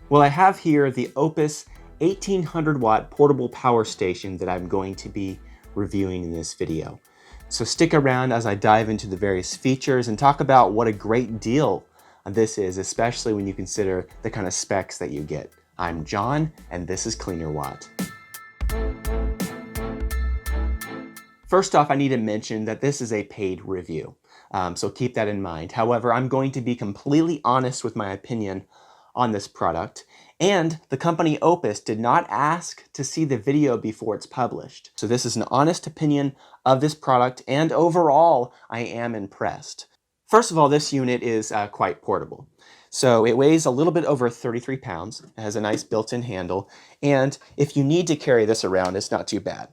Well, I have here the Oupes 1800 watt portable power station that I'm going to be reviewing in this video. So stick around as I dive into the various features and talk about what a great deal this is, especially when you consider the kind of specs that you get. I'm John, and this is Cleaner Watt. First off, I need to mention that this is a paid review, so keep that in mind. However, I'm going to be completely honest with my opinion on this product, and the company Oupes did not ask to see the video before it's published. So this is an honest opinion of this product, and overall, I am impressed. First of all, this unit is quite portable. So it weighs a little bit over 33 pounds, it has a nice built-in handle, and if you need to carry this around, it's not too bad.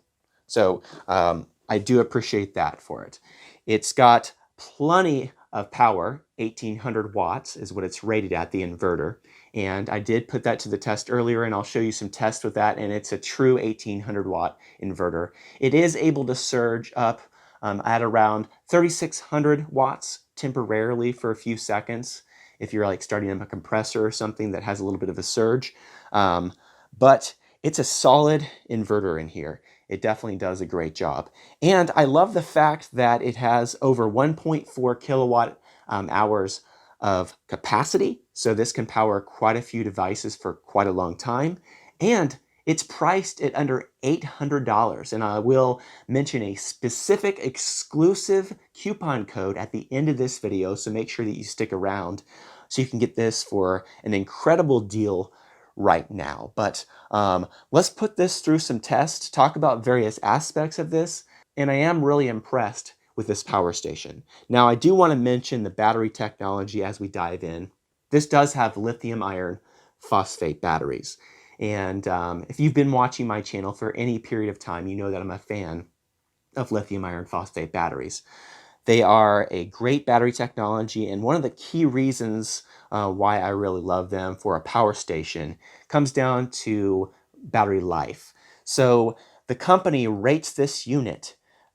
So I do appreciate that for it. It's got plenty of power, 1800 watts is what it's rated at, the inverter. And I did put that to the test earlier, and I'll show you some tests with that, and it's a true 1800 watt inverter. It is able to surge up at around 3600 watts temporarily for a few seconds if you're like starting up a compressor or something that has a little bit of a surge. But it's a solid inverter in here. It definitely does a great job. And I love the fact that it has over 1.4 kilowatt hours of capacity. So this can power quite a few devices for quite a long time. And it's priced at under $800. And I will mention a specific exclusive coupon code at the end of this video. So make sure that you stick around so you can get this for an incredible deal right now. But let's put this through some tests, talk about various aspects of this, and I am really impressed with this power station. Now, I do want to mention the battery technology as we dive in. This does have lithium iron phosphate batteries, and if you've been watching my channel for any period of time, you know that I'm a fan of lithium iron phosphate batteries. They are a great battery technology, and one of the key reasons why I really love them for a power station comes down to battery life. So the company rates this unit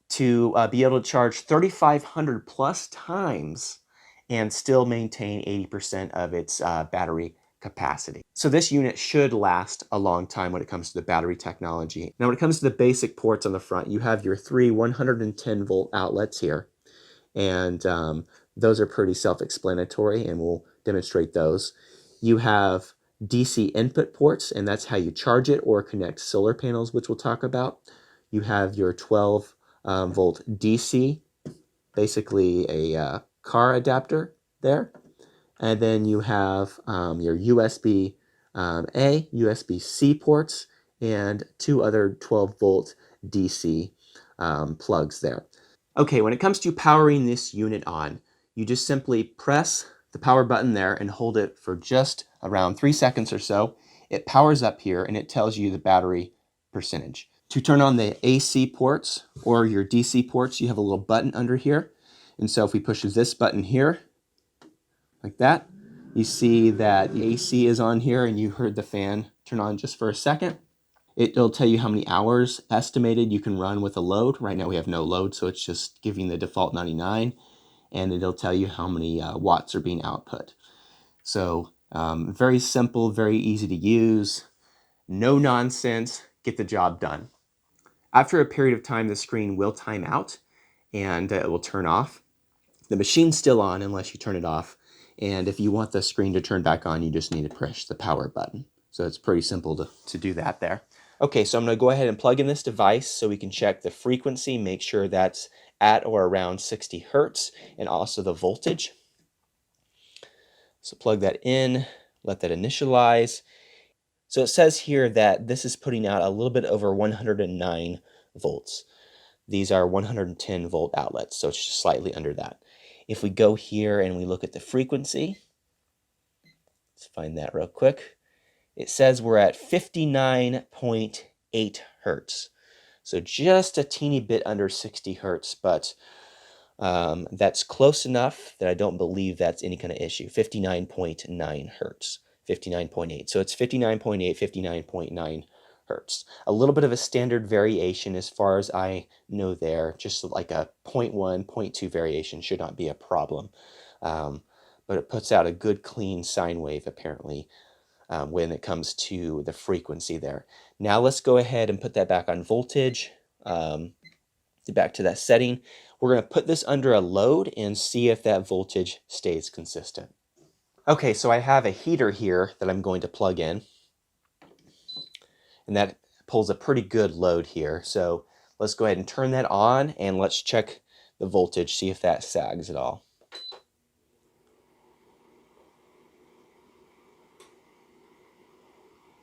to be able to charge 3,500 plus times and still maintain 80% of its battery capacity. So this unit should last a long time when it comes to the battery technology. Now when it comes to the basic ports on the front, you have your three 110 volt outlets here. And those are pretty self-explanatory, and we'll demonstrate those. You have DC input ports, and that's how you charge it or connect solar panels, which we'll talk about. You have your 12 volt DC, basically a car adapter there. And then you have your USB A, USB-C ports, and two other 12 volt DC plugs there. Okay, when it comes to powering this unit on, you just simply press the power button there and hold it for just around 3 seconds or so. It powers up here and it tells you the battery percentage. To turn on the AC ports or your DC ports, you have a little button under here. And so if we push this button here, like that, you see that the AC is on here, and you heard the fan turn on just for a second. It'll tell you how many hours estimated you can run with a load. Right now we have no load, so it's just giving the default 99, and it'll tell you how many watts are being output. So very simple, very easy to use, no nonsense, get the job done. After a period of time, the screen will time out and it will turn off. The machine's still on unless you turn it off, and if you want the screen to turn back on, you just need to press the power button. So it's pretty simple to do that there. Okay, so I'm going to go ahead and plug in this device so we can check the frequency, make sure that's at or around 60 hertz, and also the voltage. So plug that in, let that initialize. So it says here that this is putting out a little bit over 109 volts. These are 110 volt outlets, so it's just slightly under that. If we go here and we look at the frequency, let's find that real quick. It says we're at 59.8 hertz. So just a teeny bit under 60 hertz, but that's close enough that I don't believe that's any kind of issue. 59.9 hertz, 59.8. So it's 59.8, 59.9 hertz. A little bit of a standard variation as far as I know there, just like a 0.1, 0.2 variation should not be a problem. But it puts out a good clean sine wave apparently. when it comes to the frequency there. Now let's go ahead and put that back on voltage, back to that setting. We're going to put this under a load and see if that voltage stays consistent. Okay, so I have a heater here that I'm going to plug in, and that pulls a pretty good load here. So let's go ahead and turn that on, and let's check the voltage, see if that sags at all.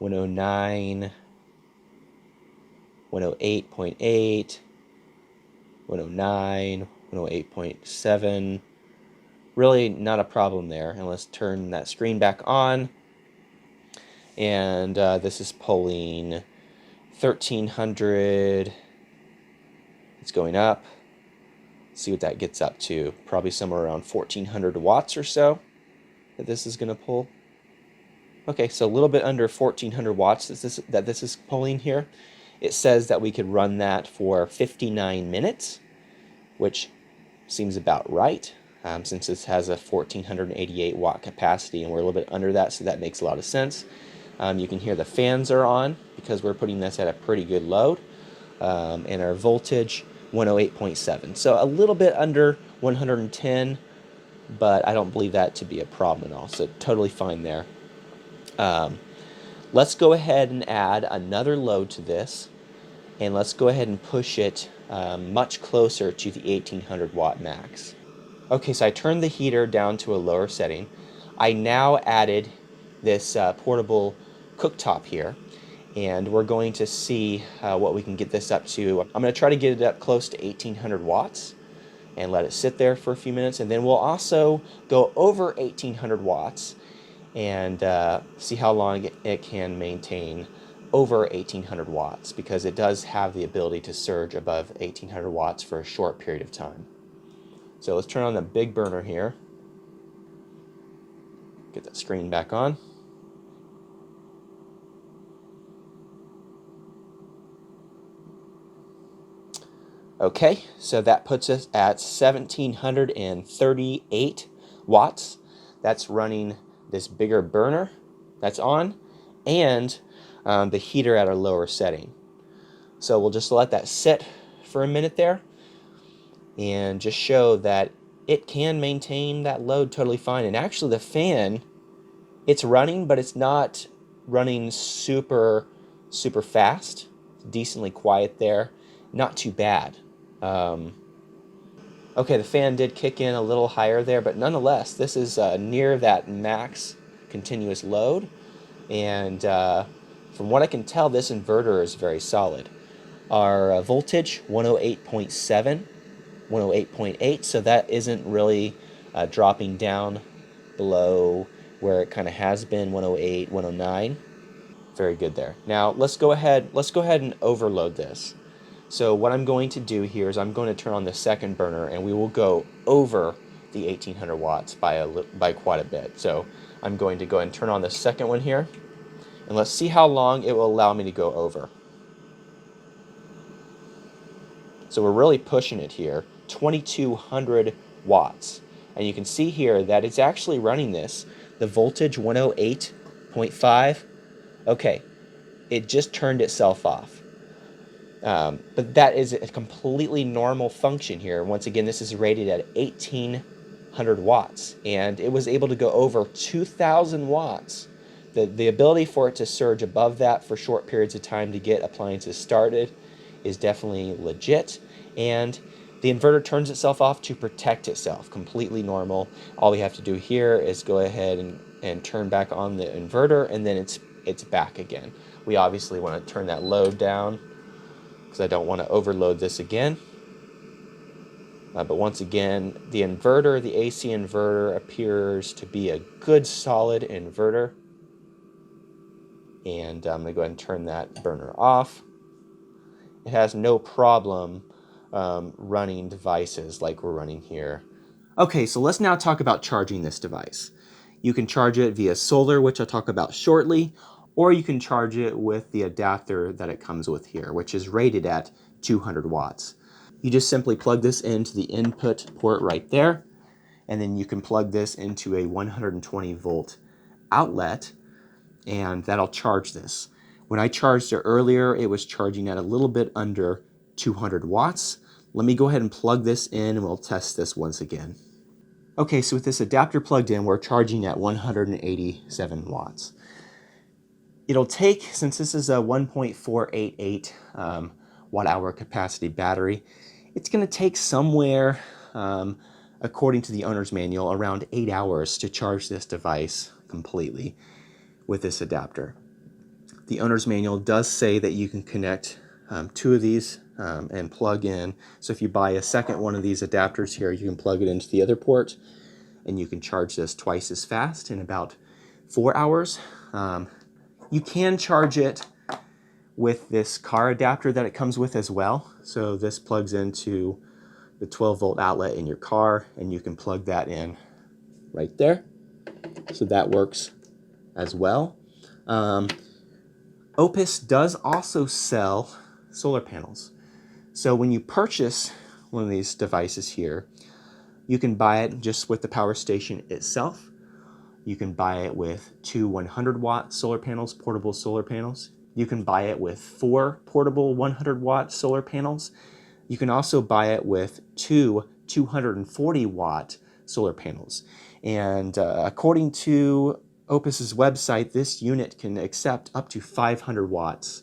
$109, 108.8, 109, 108.7. Really not a problem there. And let's turn that screen back on. And this is pulling 1300. It's going up. Let's see what that gets up to. Probably somewhere around 1400 watts or so that this is going to pull. Okay, so a little bit under 1400 watts that this is pulling here. It says that we could run that for 59 minutes, which seems about right, since this has a 1488 watt capacity, and we're a little bit under that, so that makes a lot of sense. You can hear the fans are on because we're putting this at a pretty good load, and our voltage 108.7. So a little bit under 110, but I don't believe that to be a problem at all, so totally fine there. Let's go ahead and add another load to this, and let's go ahead and push it much closer to the 1800 watt max. Okay, so I turned the heater down to a lower setting. I now added this portable cooktop here, and we're going to see what we can get this up to. I'm going to try to get it up close to 1800 watts and let it sit there for a few minutes, and then we'll also go over 1800 watts and see how long it can maintain over 1800 watts, because it does have the ability to surge above 1800 watts for a short period of time. So let's turn on the big burner here. Get that screen back on. Okay, so that puts us at 1738 watts. That's running this bigger burner that's on, and the heater at a lower setting. So we'll just let that sit for a minute there and just show that it can maintain that load totally fine. And actually the fan, it's running, but it's not running super fast. It's decently quiet there, not too bad. Okay, the fan did kick in a little higher there, but nonetheless, this is near that max continuous load, and from what I can tell, this inverter is very solid. Our voltage, 108.7, 108.8, so that isn't really dropping down below where it kind of has been, 108, 109. Very good there. Now let's go ahead and overload this. So what I'm going to do here is I'm going to turn on the second burner, and we will go over the 1800 watts by quite a bit. So I'm going to go and turn on the second one here, and let's see how long it will allow me to go over. So we're really pushing it here, 2200 watts. And you can see here that it's actually running this, the voltage 108.5. Okay, it just turned itself off. But that is a completely normal function here. Once again, this is rated at 1800 watts, and it was able to go over 2000 watts. The ability for it to surge above that for short periods of time to get appliances started is definitely legit, and the inverter turns itself off to protect itself. Completely normal. All we have to do here is go ahead and turn back on the inverter, and then it's back again. We obviously want to turn that load down because I don't want to overload this again. But once again, the inverter, the AC inverter, appears to be a good solid inverter. And I'm going to go ahead and turn that burner off. It has no problem running devices like we're running here. Okay, so let's now talk about charging this device. You can charge it via solar, which I'll talk about shortly, or you can charge it with the adapter that it comes with here, which is rated at 200 watts. You just simply plug this into the input port right there, and then you can plug this into a 120 volt outlet, and that'll charge this. When I charged it earlier, it was charging at a little bit under 200 watts. Let me go ahead and plug this in and we'll test this once again. Okay, so with this adapter plugged in, we're charging at 187 watts. It'll take, since this is a 1.488 watt hour capacity battery, it's going to take somewhere, according to the owner's manual, around 8 hours to charge this device completely with this adapter. The owner's manual does say that you can connect 2 of these and plug in. So if you buy a second one of these adapters here, you can plug it into the other port and you can charge this twice as fast in about 4 hours. You can charge it with this car adapter that it comes with as well. So this plugs into the 12-volt outlet in your car and you can plug that in right there. So that works as well. Oupes does also sell solar panels. So when you purchase one of these devices here, you can buy it just with the power station itself. You can buy it with 2 100-watt solar panels, portable solar panels. You can buy it with 4 portable 100-watt solar panels. You can also buy it with 2 240-watt solar panels. And according to Oupes' website, this unit can accept up to 500 watts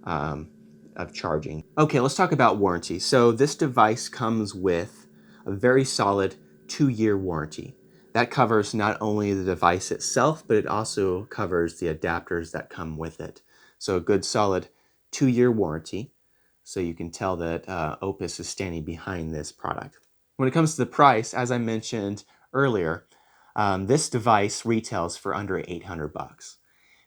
of charging. Okay, let's talk about warranty. So this device comes with a very solid 2-year warranty. That covers not only the device itself, but it also covers the adapters that come with it. So a good solid 2-year warranty. So you can tell that Oupes is standing behind this product. When it comes to the price, as I mentioned earlier, this device retails for under $800.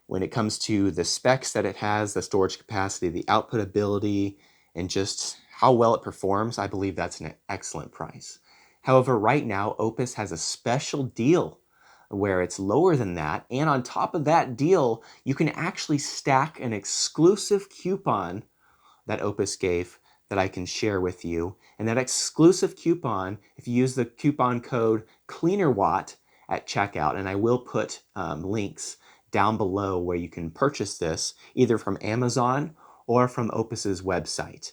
When it comes to the specs that it has, the storage capacity, the output ability, and just how well it performs, I believe that's an excellent price. However, right now, Oupes has a special deal where it's lower than that, and on top of that deal, you can actually stack an exclusive coupon that Oupes gave that I can share with you. And that exclusive coupon, if you use the coupon code CLEANERWATT at checkout, and I will put links down below where you can purchase this either from Amazon or from Oupes' website.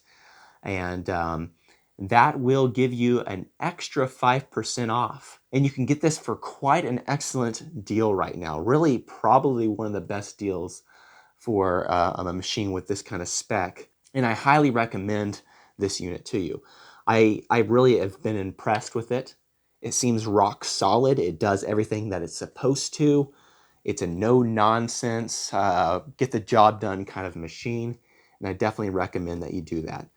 And that will give you an extra 5% off. And you can get this for quite an excellent deal right now. Really, probably one of the best deals for a machine with this kind of spec. And I highly recommend this unit to you. I really have been impressed with it. It seems rock solid. It does everything that it's supposed to. It's a no-nonsense, get the job done kind of machine. And I definitely recommend that you do that.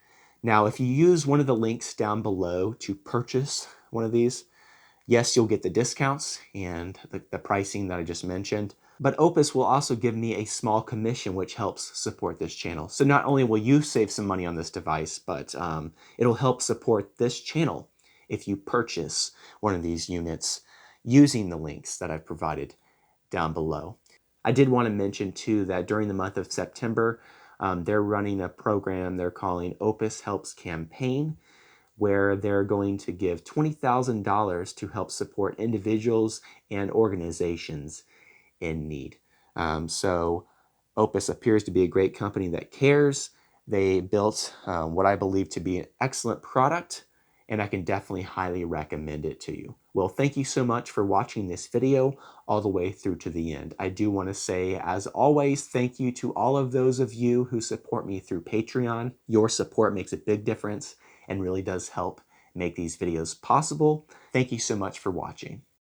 Now, if you use one of the links down below to purchase one of these, yes, you'll get the discounts and the pricing that I just mentioned. But Oupes will also give me a small commission, which helps support this channel. So not only will you save some money on this device, but it'll help support this channel if you purchase one of these units using the links that I've provided down below. I did want to mention too that during the month of September, they're running a program they're calling Oupes Helps Campaign, where they're going to give $20,000 to help support individuals and organizations in need. So Oupes appears to be a great company that cares. They built what I believe to be an excellent product, and I can definitely highly recommend it to you. Well, thank you so much for watching this video all the way through to the end. I do want to say, as always, thank you to all of those of you who support me through Patreon. Your support makes a big difference and really does help make these videos possible. Thank you so much for watching.